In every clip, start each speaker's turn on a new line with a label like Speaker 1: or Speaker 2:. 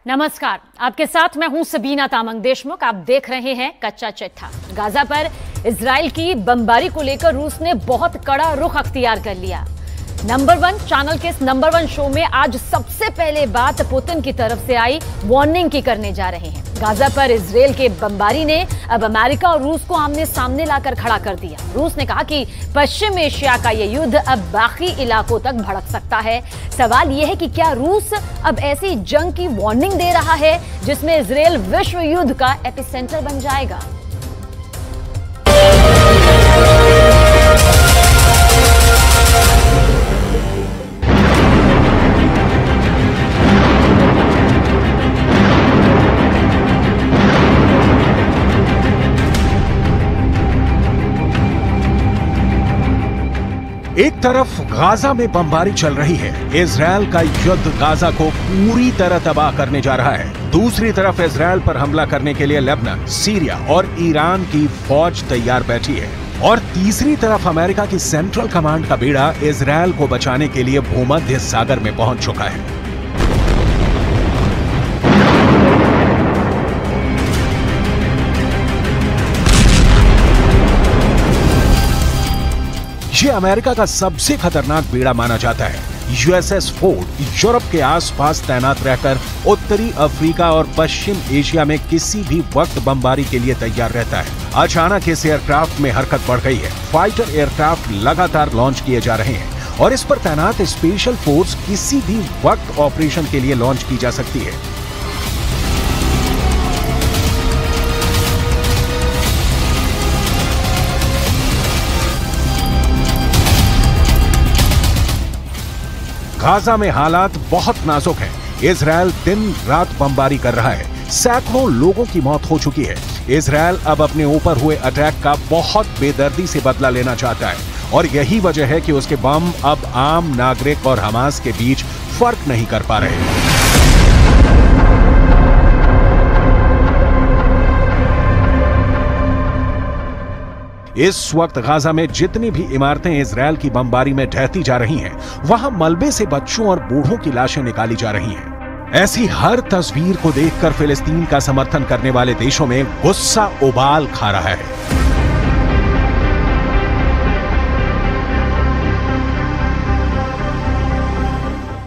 Speaker 1: नमस्कार, आपके साथ मैं हूं सबीना तामंग देशमुख। आप देख रहे हैं कच्चा चिट्ठा। गाजा पर इजराइल की बमबारी को लेकर रूस ने बहुत कड़ा रुख अख्तियार कर लिया। नंबर 1 चैनल के इस नंबर 1 शो में आज सबसे पहले बात पुतिन की तरफ से आई वार्निंग की करने जा रहे हैं। गाजा पर इजराइल के बमबारी ने अब अमेरिका और रूस को आमने सामने लाकर खड़ा कर दिया। रूस ने कहा कि पश्चिम एशिया का यह युद्ध अब बाकी इलाकों तक भड़क सकता है। सवाल यह है कि क्या रूस अब ऐसी जंग की वार्निंग दे रहा है जिसमें इजराइल विश्व युद्ध का एपिसेंटर बन जाएगा?
Speaker 2: एक तरफ गाजा में बमबारी चल रही है। इजराइल का युद्ध गाजा को पूरी तरह तबाह करने जा रहा है। दूसरी तरफ इजराइल पर हमला करने के लिए लेबनान, सीरिया और ईरान की फौज तैयार बैठी है। और तीसरी तरफ अमेरिका की सेंट्रल कमांड का बेड़ा इजराइल को बचाने के लिए भूमध्य सागर में पहुंच चुका है। ये अमेरिका का सबसे खतरनाक बेड़ा माना जाता है। यूएसएस फोर्ड यूरोप के आसपास तैनात रहकर उत्तरी अफ्रीका और पश्चिम एशिया में किसी भी वक्त बमबारी के लिए तैयार रहता है। अचानक इस एयरक्राफ्ट में हरकत बढ़ गई है। फाइटर एयरक्राफ्ट लगातार लॉन्च किए जा रहे हैं और इस पर तैनात स्पेशल फोर्स किसी भी वक्त ऑपरेशन के लिए लॉन्च की जा सकती है। गाजा में हालात बहुत नाजुक हैं। इजराइल दिन रात बमबारी कर रहा है। सैकड़ों लोगों की मौत हो चुकी है। इजराइल अब अपने ऊपर हुए अटैक का बहुत बेदर्दी से बदला लेना चाहता है और यही वजह है कि उसके बम अब आम नागरिक और हमास के बीच फर्क नहीं कर पा रहे। इस वक्त गाजा में जितनी भी इमारतें इजराइल की बमबारी में ढहती जा रही हैं, वहां मलबे से बच्चों और बूढ़ों की लाशें निकाली जा रही हैं। ऐसी हर तस्वीर को देखकर फिलिस्तीन का समर्थन करने वाले देशों में गुस्सा उबाल खा रहा है।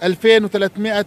Speaker 3: 2300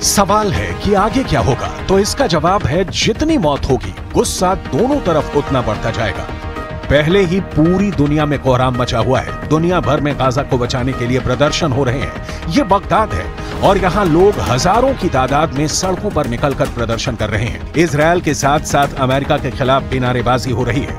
Speaker 2: सवाल है कि आगे क्या होगा, तो इसका जवाब है जितनी मौत होगी गुस्सा दोनों तरफ उतना बढ़ता जाएगा। पहले ही पूरी दुनिया में कोहराम मचा हुआ है। दुनिया भर में गाजा को बचाने के लिए प्रदर्शन हो रहे हैं। ये बगदाद है और यहाँ लोग हजारों की तादाद में सड़कों पर निकलकर प्रदर्शन कर रहे हैं। इजराइल के साथ साथ अमेरिका के खिलाफ भी नारेबाजी हो रही है।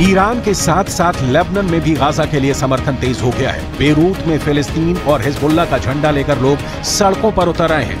Speaker 2: ईरान के साथ साथ लेबनान में भी गाजा के लिए समर्थन तेज हो गया है। बेरूत में फिलिस्तीन और हिजबुल्लाह का झंडा लेकर लोग सड़कों पर उतर आए हैं।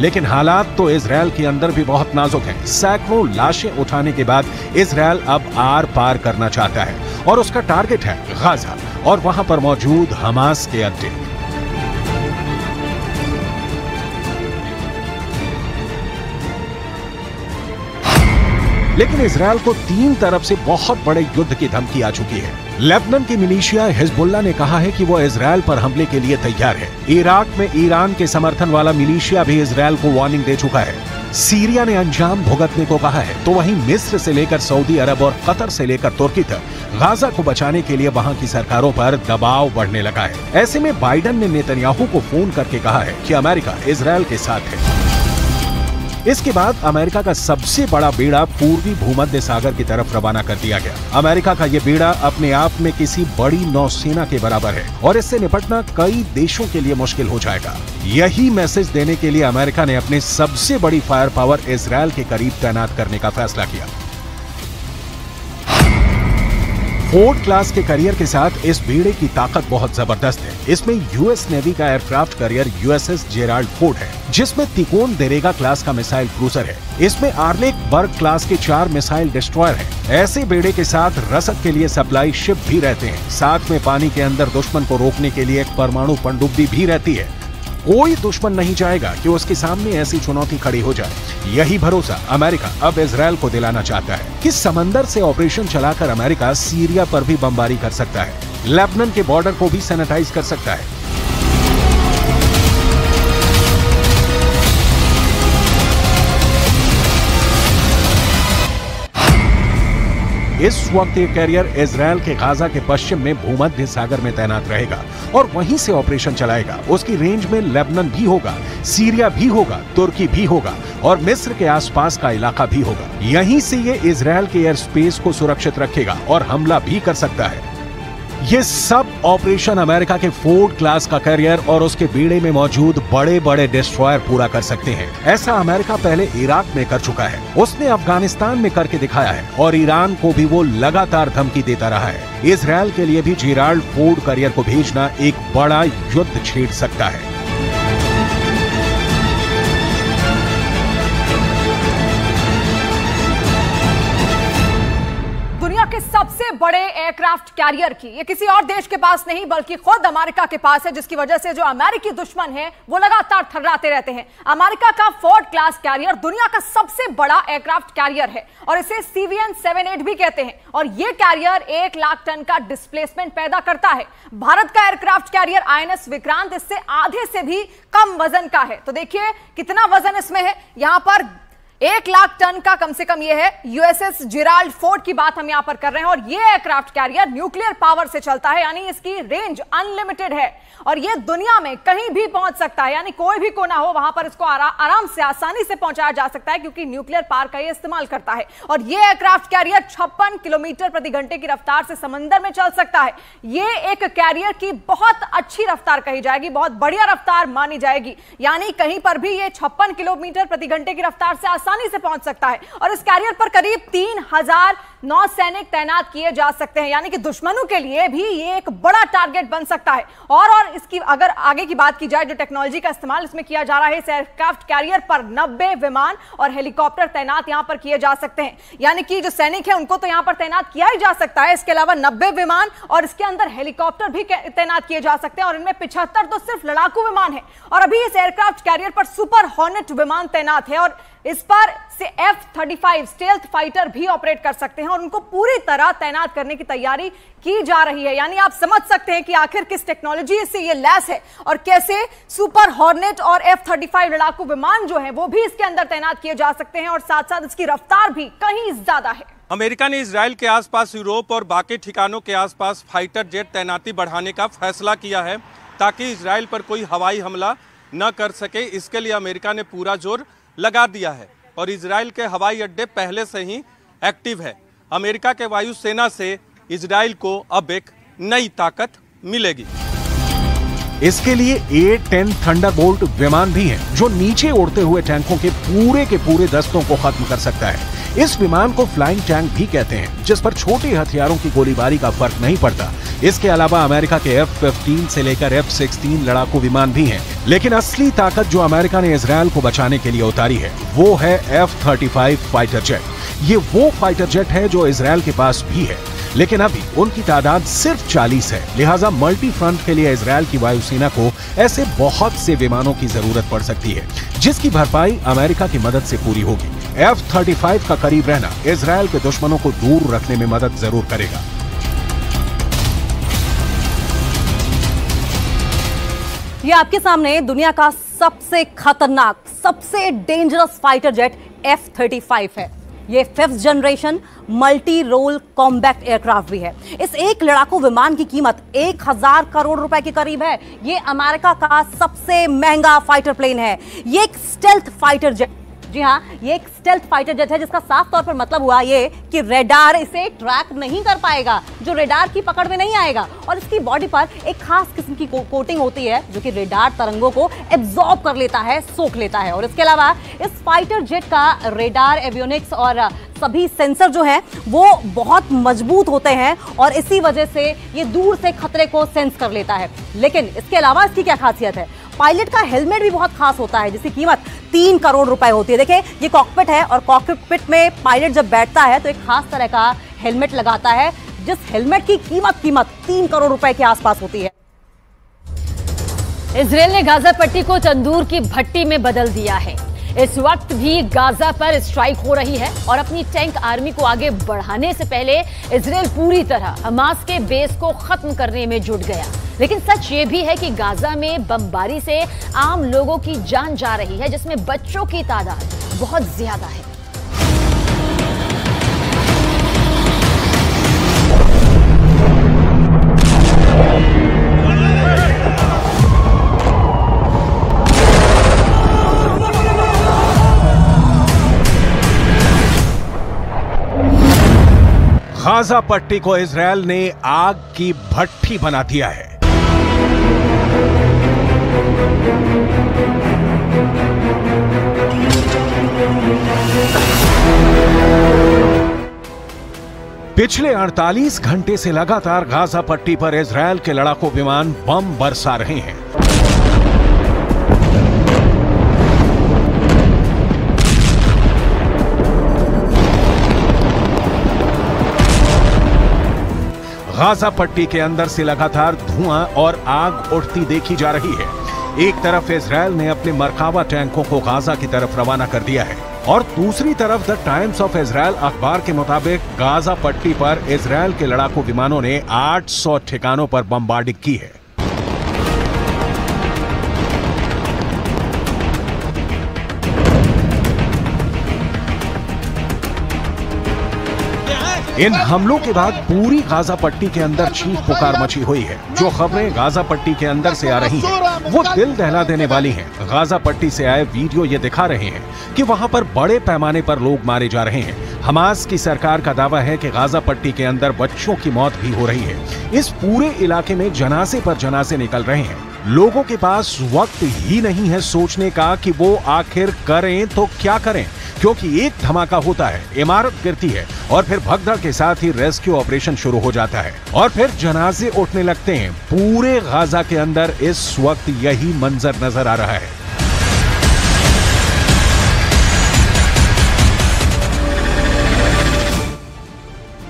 Speaker 2: लेकिन हालात तो इजराइल के अंदर भी बहुत नाजुक हैं। सैकड़ों लाशें उठाने के बाद इजराइल अब आर पार करना चाहता है और उसका टारगेट है गाजा और वहां पर मौजूद हमास के अड्डे। लेकिन इजराइल को तीन तरफ से बहुत बड़े युद्ध की धमकी आ चुकी है। लेबनान की मिलिशिया हिजबुल्लाह ने कहा है कि वो इजराइल पर हमले के लिए तैयार है। इराक में ईरान के समर्थन वाला मिलिशिया भी इजराइल को वार्निंग दे चुका है। सीरिया ने अंजाम भुगतने को कहा है, तो वहीं मिस्र से लेकर सऊदी अरब और कतर से लेकर तुर्की तक गाजा को बचाने के लिए वहां की सरकारों पर दबाव बढ़ने लगा है। ऐसे में बाइडेन ने नेतन्याहू को फोन करके कहा है कि अमेरिका इजरायल के साथ है। इसके बाद अमेरिका का सबसे बड़ा बेड़ा पूर्वी भूमध्य सागर की तरफ रवाना कर दिया गया। अमेरिका का ये बेड़ा अपने आप में किसी बड़ी नौसेना के बराबर है और इससे निपटना कई देशों के लिए मुश्किल हो जाएगा। यही मैसेज देने के लिए अमेरिका ने अपने सबसे बड़ी फायर पावर इजरायल के करीब तैनात करने का फैसला किया। फोर्ड क्लास के करियर के साथ इस बेड़े की ताकत बहुत जबरदस्त है। इसमें यूएस नेवी का aircraft carrier USS Gerald Ford है, जिसमें तिकोन देरेगा क्लास का मिसाइल क्रूजर है। इसमें आर्लेक बर्ग क्लास के 4 मिसाइल डिस्ट्रॉयर हैं। ऐसे बेड़े के साथ रसद के लिए सप्लाई शिप भी रहते हैं। साथ में पानी के अंदर दुश्मन को रोकने के लिए एक परमाणु पनडुब्बी भी रहती है। कोई दुश्मन नहीं चाहेगा कि उसके सामने ऐसी चुनौती खड़ी हो जाए। यही भरोसा अमेरिका अब इजरायल को दिलाना चाहता है कि समंदर से ऑपरेशन चलाकर अमेरिका सीरिया पर भी बमबारी कर सकता है, लेबनान के बॉर्डर को भी सैनिटाइज कर सकता है। इस वक्त ये कैरियर इजरायल के गाजा के पश्चिम में भूमध्य सागर में तैनात रहेगा और वहीं से ऑपरेशन चलाएगा। उसकी रेंज में लेबनान भी होगा, सीरिया भी होगा, तुर्की भी होगा और मिस्र के आसपास का इलाका भी होगा। यहीं से ये इजरायल के एयर स्पेस को सुरक्षित रखेगा और हमला भी कर सकता है। ये सब ऑपरेशन अमेरिका के फोर्ड क्लास का कैरियर और उसके बेड़े में मौजूद बड़े बड़े डिस्ट्रॉयर पूरा कर सकते हैं। ऐसा अमेरिका पहले इराक में कर चुका है, उसने अफगानिस्तान में करके दिखाया है और ईरान को भी वो लगातार धमकी देता रहा है। इजरायल के लिए भी जेराल्ड फोर्ड कैरियर को भेजना एक बड़ा युद्ध छेड़ सकता है।
Speaker 4: के सबसे बड़े एयरक्राफ्ट कैरियर की ये किसी और देश के पास नहीं बल्कि खुद अमेरिका के पास है, जिसकी वजह से जो अमेरिकी दुश्मन है वो लगातार थर्राते रहते हैं। अमेरिका का फोर्ड क्लास कैरियर दुनिया का सबसे बड़ा एयरक्राफ्ट कैरियर है और इसे CVN-78 भी कहते हैं और ये कैरियर 1 लाख टन का डिस्प्लेसमेंट पैदा करता है। भारत का एयरक्राफ्ट कैरियर INS विक्रांत इससे आधे से भी कम वजन का है। तो देखिए कितना वजन इसमें है। यहां पर 1 लाख टन का कम से कम ये है। यूएसएस जेराल्ड फोर्ड की बात हम यहां पर कर रहे हैं और ये एयरक्राफ्ट कैरियर न्यूक्लियर पावर से चलता है, यानी इसकी रेंज अनलिमिटेड है और ये दुनिया में कहीं भी पहुंच सकता है, यानी कोई भी कोना हो वहां पर इसको आराम से आसानी से पहुंचाया जा सकता है क्योंकि न्यूक्लियर पावर का ये इस्तेमाल करता है। और ये एयरक्राफ्ट कैरियर 56 किलोमीटर प्रति घंटे की रफ्तार से समंदर में चल सकता है। ये एक कैरियर की बहुत अच्छी रफ्तार कही जाएगी, बहुत बढ़िया रफ्तार मानी जाएगी, यानी कहीं पर भी ये 56 किलोमीटर प्रति घंटे की रफ्तार से आसानी से पहुंच सकता है। और इस कैरियर पर करीब 3000 नौसैनिक तैनात किए जा सकते हैं, यानी कि दुश्मनों के लिए भी ये एक बड़ा टारगेट बन सकता है। और इसकी अगर आगे की बात की जाए, जो टेक्नोलॉजी का इस्तेमाल इसमें किया जा रहा है, इस एयरक्राफ्ट कैरियर पर 90 विमान और हेलीकॉप्टर तैनात यहां पर किए जा सकते हैं, यानी कि जो सैनिक है उनको तो यहां पर तैनात किया ही जा सकता है। इसके अलावा 90 विमान और इसके अंदर हेलीकॉप्टर भी तैनात किए जा सकते हैं और इनमें 75 तो सिर्फ लड़ाकू विमान है। और अभी इस एयरक्राफ्ट कैरियर पर सुपर हॉर्नेट विमान तैनात है और इस पर से F-35 स्टेल्थ फाइटर भी ऑपरेट कर सकते हैं और उनको पूरी तरह तैनात करने की तैयारी की जा रही है। यानी आप समझ सकते हैं कि आखिर किस टेक्नोलॉजी से ये लैस है और कैसे सुपर हॉर्नेट और F-35 लड़ाकू विमान जो है वो भी इसके अंदर तैनात किए जा सकते हैं और साथ साथ इसकी रफ्तार भी कहीं ज्यादा है।
Speaker 5: अमेरिका ने इजराइल के आसपास यूरोप और बाकी ठिकानों के आसपास फाइटर जेट तैनाती बढ़ाने का फैसला किया है ताकि इजराइल पर कोई हवाई हमला न कर सके। इसके लिए अमेरिका ने पूरा जोर लगा दिया है और इजराइल के हवाई अड्डे पहले से ही एक्टिव है। अमेरिका के वायुसेना से इजराइल को अब एक नई ताकत मिलेगी।
Speaker 2: इसके लिए A-10 थंडरबोल्ट विमान भी है जो नीचे उड़ते हुए टैंकों के पूरे दस्तों को खत्म कर सकता है। इस विमान को फ्लाइंग टैंक भी कहते हैं, जिस पर छोटे हथियारों की गोलीबारी का फर्क नहीं पड़ता। इसके अलावा अमेरिका के F-15 से लेकर F-16 लड़ाकू विमान भी हैं। लेकिन असली ताकत जो अमेरिका ने इजरायल को बचाने के लिए उतारी है वो है F-35 फाइटर जेट। ये वो फाइटर जेट है जो इजरायल के पास भी है, लेकिन अभी उनकी तादाद सिर्फ 40 है। लिहाजा मल्टी फ्रंट के लिए इजरायल की वायुसेना को ऐसे बहुत से विमानों की जरूरत पड़ सकती है, जिसकी भरपाई अमेरिका की मदद से पूरी होगी। F-35 का करीब रहना इजरायल के दुश्मनों को दूर रखने में मदद जरूर करेगा।
Speaker 4: ये आपके सामने दुनिया का सबसे खतरनाक, सबसे डेंजरस फाइटर जेट F-35 है। ये 5th generation multi role combat aircraft भी है। इस एक लड़ाकू विमान की कीमत 1000 करोड़ रुपए के करीब है। ये अमेरिका का सबसे महंगा फाइटर प्लेन है। ये एक स्टेल्थ फाइटर जेट, जी हाँ, ये एक स्टेल्थ फाइटर जेट है, जिसका साफ तौर पर मतलब हुआ ये कि रेडार इसे ट्रैक नहीं कर पाएगा, जो रेडार की पकड़ में नहीं आएगा। और इसकी बॉडी पर एक खास किस्म की कोटिंग होती है जो कि रेडार तरंगों को एब्जॉर्ब कर लेता है, सोख लेता है। और इसके अलावा इस फाइटर जेट का रेडार, एवियोनिक्स और सभी सेंसर जो हैं वो बहुत मजबूत होते हैं और इसी वजह से ये दूर से खतरे को सेंस कर लेता है। लेकिन इसके अलावा इसकी क्या खासियत है? पायलट का हेलमेट भी बहुत खास होता है, जिसकी कीमत 3 करोड़ रुपए होती है। देखिए, ये कॉकपिट है और कॉकपिट में पायलट जब बैठता है तो एक खास तरह का हेलमेट लगाता है, जिस हेलमेट की कीमत 3 करोड़ रुपए के आसपास होती है।
Speaker 1: इजराइल ने गाजा पट्टी को तंदूर की भट्टी में बदल दिया है। इस वक्त भी गाजा पर स्ट्राइक हो रही है और अपनी टैंक आर्मी को आगे बढ़ाने से पहले इजराइल पूरी तरह हमास के बेस को खत्म करने में जुट गया। लेकिन सच ये भी है कि गाजा में बमबारी से आम लोगों की जान जा रही है, जिसमें बच्चों की तादाद बहुत ज्यादा है।
Speaker 2: गाजा पट्टी को इजरायल ने आग की भट्टी बना दिया है। पिछले 48 घंटे से लगातार गाजा पट्टी पर इजरायल के लड़ाकू विमान बम बरसा रहे हैं। गाजा पट्टी के अंदर से लगातार धुआं और आग उठती देखी जा रही है। एक तरफ इजरायल ने अपने मरकावा टैंकों को गाजा की तरफ रवाना कर दिया है और दूसरी तरफ द टाइम्स ऑफ इजरायल अखबार के मुताबिक गाजा पट्टी पर इजरायल के लड़ाकू विमानों ने 800 ठिकानों पर बमबार्डिंग की है। इन हमलों के बाद पूरी गाजा पट्टी के अंदर चीख पुकार मची हुई है। जो खबरें गाजा पट्टी के अंदर से आ रही हैं, वो दिल दहला देने वाली हैं। गाजा पट्टी से आए वीडियो ये दिखा रहे हैं कि वहां पर बड़े पैमाने पर लोग मारे जा रहे हैं। हमास की सरकार का दावा है कि गाजा पट्टी के अंदर बच्चों की मौत भी हो रही है। इस पूरे इलाके में जनाजे पर जनाजे निकल रहे हैं। लोगों के पास वक्त ही नहीं है सोचने का कि वो आखिर करें तो क्या करें, क्योंकि एक धमाका होता है, इमारत गिरती है और फिर भगदड़ के साथ ही रेस्क्यू ऑपरेशन शुरू हो जाता है और फिर जनाजे उठने लगते हैं। पूरे गाजा के अंदर इस वक्त यही मंजर नजर आ रहा है।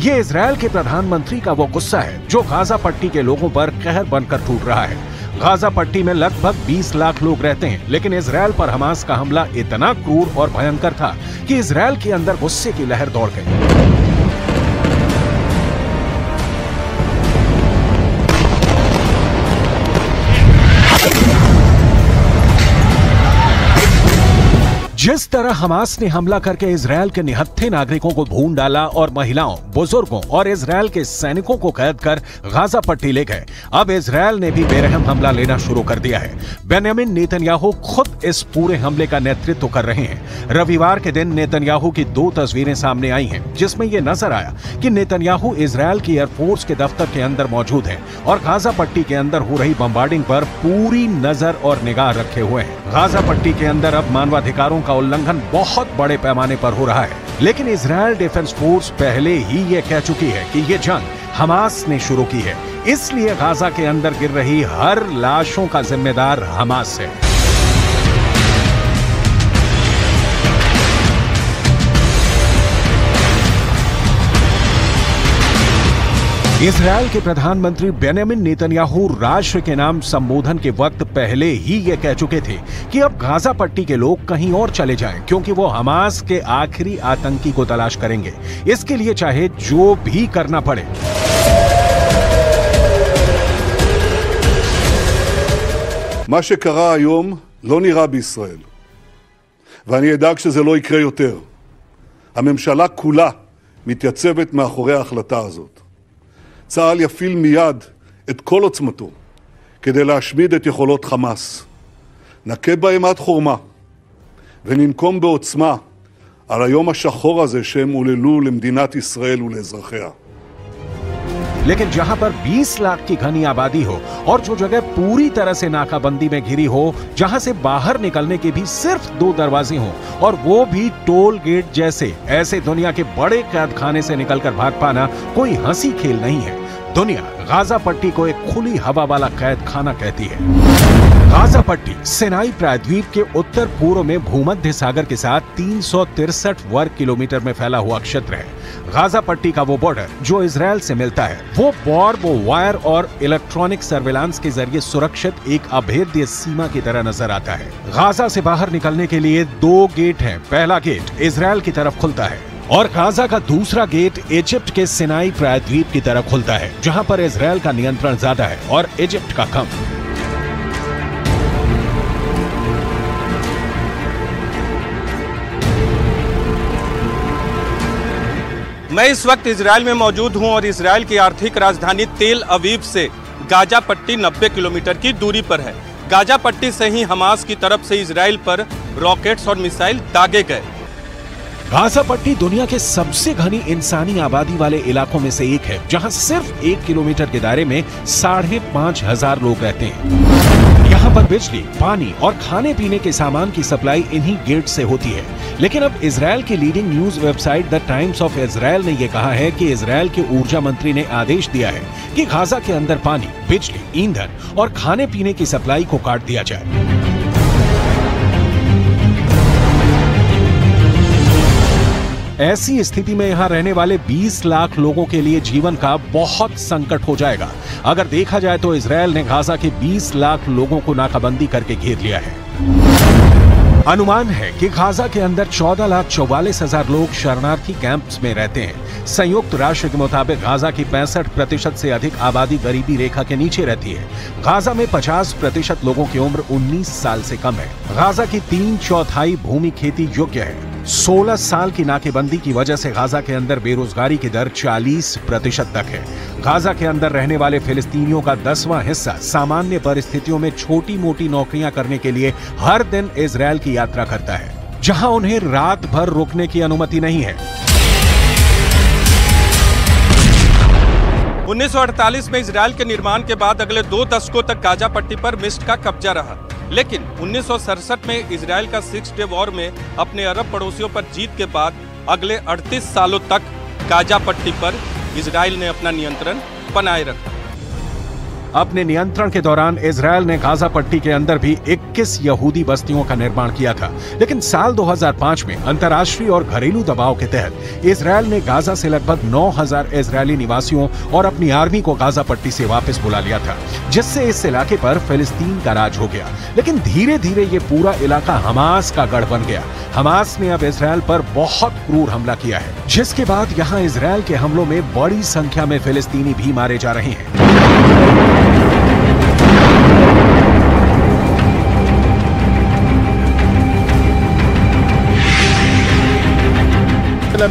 Speaker 2: ये इजरायल के प्रधानमंत्री का वो गुस्सा है जो गाजा पट्टी के लोगों पर कहर बनकर टूट रहा है। गाजा पट्टी में लगभग 20 लाख लोग रहते हैं, लेकिन इजरायल पर हमास का हमला इतना क्रूर और भयंकर था कि इजरायल के अंदर गुस्से की लहर दौड़ गई। जिस तरह हमास ने हमला करके इजरायल के निहत्थे नागरिकों को भून डाला और महिलाओं, बुजुर्गों और इजरायल के सैनिकों को कैद कर गाजा पट्टी ले गए, अब इजरायल ने भी बेरहम हमला लेना शुरू कर दिया है। बेंयामिन नेतन्याहू खुद इस पूरे हमले का नेतृत्व कर रहे हैं। रविवार के दिन नेतन्याहू की 2 तस्वीरें सामने आई हैं, जिसमें यह नजर आया कि नेतन्याहू इजरायल की एयरफोर्स के दफ्तर के अंदर मौजूद हैं और गाजा पट्टी के अंदर हो रही बमबार्डिंग पर पूरी नजर और निगाह रखे हुए हैं। गाजा पट्टी के अंदर अब मानवाधिकारों का उल्लंघन बहुत बड़े पैमाने पर हो रहा है, लेकिन इजरायल डिफेंस फोर्स पहले ही ये कह चुकी है कि ये जंग हमास ने शुरू की है, इसलिए गाजा के अंदर गिर रही हर लाशों का जिम्मेदार हमास है। इजरायल के प्रधानमंत्री बेंजामिन नेतन्याहू राष्ट्र के नाम संबोधन के वक्त पहले ही ये कह चुके थे कि अब गाजा पट्टी के लोग कहीं और चले जाएं, क्योंकि वो हमास के आखिरी आतंकी को तलाश करेंगे, इसके लिए चाहे जो भी करना पड़े।
Speaker 6: מה שקרה היום לא נראה בישראל, ואני אדאג שזה לא יקרה יותר. הממשלה כולה מתייצבת מאחורי ההחלטה הזאת. צה"ל יפעיל מיד את כל עוצמתו כדי להשמיד את יכולות חמאס. נכה בהם עד חורמה וננקום בעוצמה על היום השחור הזה שהם עוללו למדינת ישראל ולאזרחיה.
Speaker 2: लेकिन जहां पर 20 लाख की घनी आबादी हो और जो जगह पूरी तरह से नाकाबंदी में घिरी हो, जहां से बाहर निकलने के भी सिर्फ 2 दरवाजे हों और वो भी टोल गेट जैसे, ऐसे दुनिया के बड़े कैदखाने से निकलकर भाग पाना कोई हंसी खेल नहीं है। दुनिया गाजा पट्टी को एक खुली हवा वाला कैद खाना कहती है। गाजा पट्टी सिनाई प्रायद्वीप के उत्तर पूर्व में भूमध्य सागर के साथ 363 वर्ग किलोमीटर में फैला हुआ क्षेत्र है। गाजा पट्टी का वो बॉर्डर जो इजरायल से मिलता है, वो बार्ब वायर और इलेक्ट्रॉनिक सर्विलांस के जरिए सुरक्षित एक अभेद्य सीमा की तरह नजर आता है। गाजा से बाहर निकलने के लिए 2 गेट हैं। पहला गेट इजरायल की तरफ खुलता है और गाजा का दूसरा गेट इजिप्ट के सिनाई प्रायद्वीप की तरफ खुलता है, जहां पर इजरायल का नियंत्रण ज्यादा है और इजिप्ट का कम।
Speaker 5: मैं इस वक्त इजरायल में मौजूद हूं और इजरायल की आर्थिक राजधानी तेल अवीव से गाजा पट्टी 90 किलोमीटर की दूरी पर है। गाजा पट्टी से ही हमास की तरफ से इजरायल पर रॉकेट्स और मिसाइल दागे गए।
Speaker 2: गाजा पट्टी दुनिया के सबसे घनी इंसानी आबादी वाले इलाकों में से एक है, जहां सिर्फ 1 किलोमीटर के दायरे में 5,500 लोग रहते हैं। यहाँ पर बिजली, पानी और खाने पीने के सामान की सप्लाई इन्हीं गेट से होती है। लेकिन अब इजरायल की leading news website the times of Israel ने यह कहा है कि इजरायल के ऊर्जा मंत्री ने आदेश दिया है कि गाजा के अंदर पानी, बिजली, ईंधन और खाने पीने की सप्लाई को काट दिया जाए। ऐसी स्थिति में यहां रहने वाले 20 लाख लोगों के लिए जीवन का बहुत संकट हो जाएगा। अगर देखा जाए तो इजरायल ने गाजा के 20 लाख लोगों को नाकाबंदी करके घेर लिया है। अनुमान है कि गाजा के अंदर 14,44,000 लोग शरणार्थी कैंप्स में रहते हैं। संयुक्त राष्ट्र के मुताबिक गाजा की 65% से अधिक आबादी गरीबी रेखा के नीचे रहती है। गाजा में 50% लोगों की उम्र 19 साल से कम है। गाजा की 3/4 भूमि खेती योग्य है। 16 साल की नाकेबंदी की वजह से गाजा के अंदर बेरोजगारी की दर 40% तक है। गाजा के अंदर रहने वाले फिलिस्तीनियों का 10वां हिस्सा सामान्य परिस्थितियों में छोटी मोटी नौकरियां करने के लिए हर दिन इजरायल की यात्रा करता है, जहां उन्हें रात भर रुकने की अनुमति नहीं है।
Speaker 5: 1948 में इजरायल के निर्माण के बाद अगले 2 दशकों तक गाजा पट्टी पर मिस्र का कब्जा रहा, लेकिन 1967 में इजरायल का 6 डे वॉर में अपने अरब पड़ोसियों पर जीत के बाद अगले 38 सालों तक गाजा पट्टी पर इजरायल ने अपना नियंत्रण बनाए रखा।
Speaker 2: अपने नियंत्रण के दौरान इजरायल ने गाजा पट्टी के अंदर भी 21 यहूदी बस्तियों का निर्माण किया था, लेकिन साल 2005 में अंतर्राष्ट्रीय और घरेलू दबाव के तहत इजरायल ने गाजा से लगभग 9,000 इजरायली निवासियों और अपनी आर्मी को गाजा पट्टी से वापस बुला लिया था, जिससे इस इलाके पर फिलिस्तीन का राज हो गया। लेकिन धीरे धीरे ये पूरा इलाका हमास का गढ़ बन गया। हमास ने अब इजरायल पर बहुत क्रूर हमला किया है, जिसके बाद यहाँ इजरायल के हमलों में बड़ी संख्या में फिलिस्तीनी भी मारे जा रहे हैं।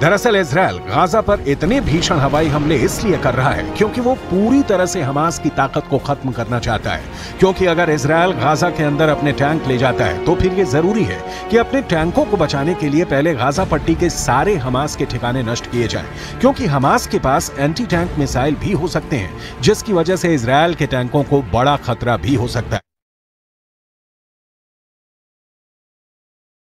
Speaker 2: दरअसल इजराइल गाजा पर इतने भीषण हवाई हमले इसलिए कर रहा है क्योंकि वो पूरी तरह से हमास की ताकत को खत्म करना चाहता है। क्योंकि अगर इजराइल गाजा के अंदर अपने टैंक ले जाता है तो फिर ये जरूरी है कि अपने टैंकों को बचाने के लिए पहले गाजा पट्टी के सारे हमास के ठिकाने नष्ट किए जाएं, क्योंकि हमास के पास एंटी टैंक मिसाइल भी हो सकते हैं जिसकी वजह से इजराइल के टैंकों को बड़ा खतरा भी हो सकता है।